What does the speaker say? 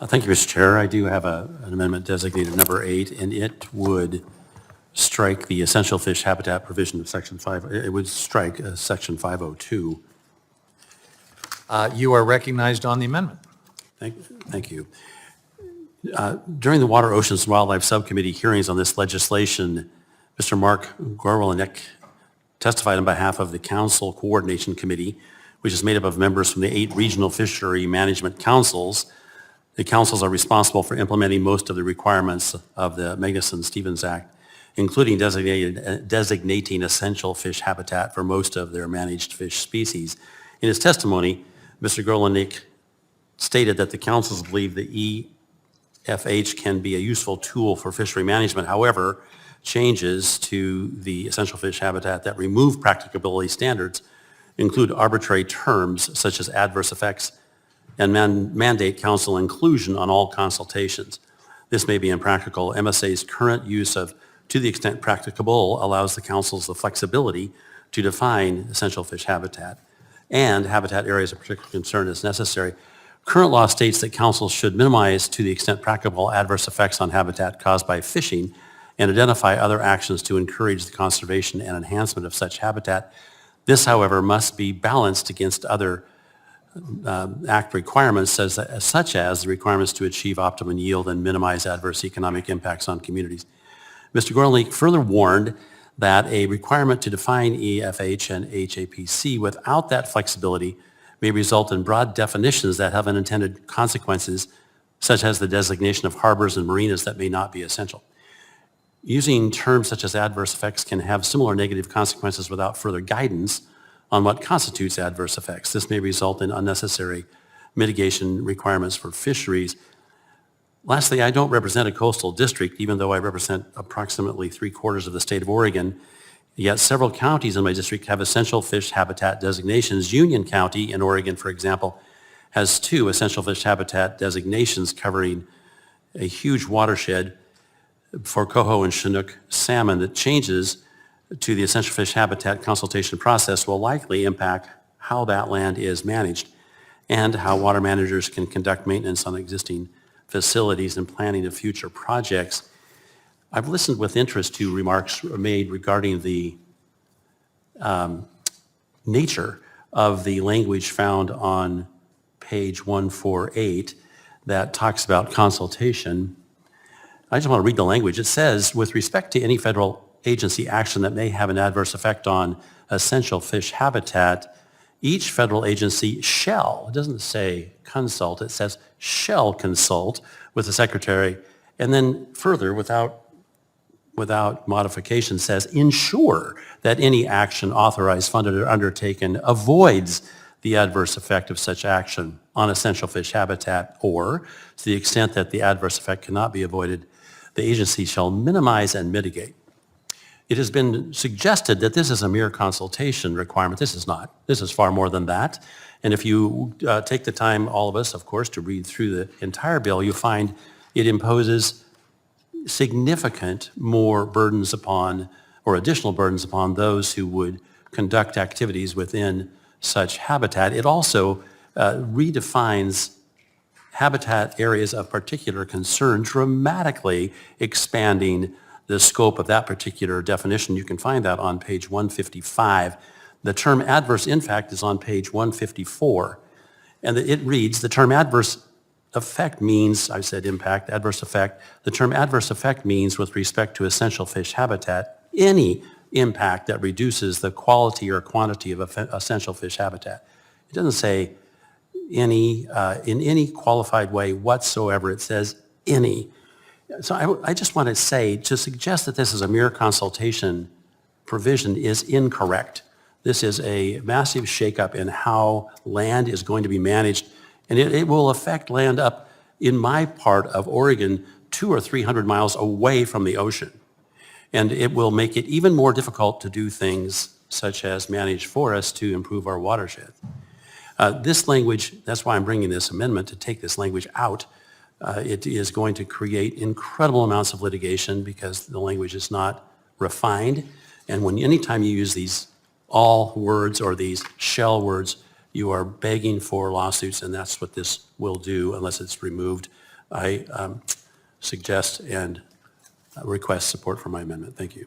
Thank you, Mr. Chair. I do have an amendment designated number 8, and it would strike the essential fish habitat provision of Section 5. It would strike Section 502. You are recognized on the amendment. Thank you. During the Water, Oceans, and Wildlife Subcommittee hearings on this legislation, Mr. Mark Gorwalinek testified on behalf of the Council Coordination Committee, which is made up of members from the 8 regional fishery management councils. The councils are responsible for implementing most of the requirements of the Magnuson-Stevens Act, including designating essential fish habitat for most of their managed fish species. In his testimony, Mr. Gorwalinek stated that the councils believe the EFH can be a useful tool for fishery management. However, changes to the essential fish habitat that remove practicability standards include arbitrary terms such as adverse effects and mandate council inclusion on all consultations. This may be impractical. MSA's current use of "to the extent practicable" allows the councils the flexibility to define essential fish habitat and habitat areas of particular concern as necessary. Current law states that councils should minimize to the extent practicable adverse effects on habitat caused by fishing and identify other actions to encourage the conservation and enhancement of such habitat. This, however, must be balanced against other Act requirements, such as the requirements to achieve optimum yield and minimize adverse economic impacts on communities. Mr. Gorwalinek further warned that a requirement to define EFH and HAPC without that flexibility may result in broad definitions that have unintended consequences, such as the designation of harbors and marinas that may not be essential. Using terms such as adverse effects can have similar negative consequences without further guidance on what constitutes adverse effects. This may result in unnecessary mitigation requirements for fisheries. Lastly, I don't represent a coastal district, even though I represent approximately 3/4 of the state of Oregon. Yet several counties in my district have essential fish habitat designations. Union County in Oregon, for example, has 2 essential fish habitat designations covering a huge watershed for coho and Chinook salmon. That changes to the essential fish habitat consultation process will likely impact how that land is managed and how water managers can conduct maintenance on existing facilities and planning of future projects. I've listened with interest to remarks made regarding the nature of the language found on page 148 that talks about consultation. I just want to read the language. It says, with respect to any federal agency action that may have an adverse effect on essential fish habitat, each federal agency shall, it doesn't say consult, it says shall consult with the secretary, and then further, without modification, says ensure that any action authorized, funded, or undertaken avoids the adverse effect of such action on essential fish habitat, or to the extent that the adverse effect cannot be avoided, the agency shall minimize and mitigate. It has been suggested that this is a mere consultation requirement. This is not. This is far more than that. And if you take the time, all of us, of course, to read through the entire bill, you find it imposes significant more burdens upon, or additional burdens upon, those who would conduct activities within such habitat. It also redefines habitat areas of particular concern, dramatically expanding the scope of that particular definition. You can find that on page 155. The term adverse impact is on page 154. And it reads, the term adverse effect means, I said impact, adverse effect. The term adverse effect means, with respect to essential fish habitat, any impact that reduces the quality or quantity of essential fish habitat. It doesn't say any, in any qualified way whatsoever. It says any. So I just want to say, to suggest that this is a mere consultation provision is incorrect. This is a massive shakeup in how land is going to be managed, and it will affect land up in my part of Oregon 200 or 300 miles away from the ocean. And it will make it even more difficult to do things such as manage forests to improve our watershed. This language, that's why I'm bringing this amendment, to take this language out. It is going to create incredible amounts of litigation because the language is not refined. And anytime you use these all words or these shall words, you are begging for lawsuits, and that's what this will do unless it's removed I suggest and request support for my amendment. Thank you.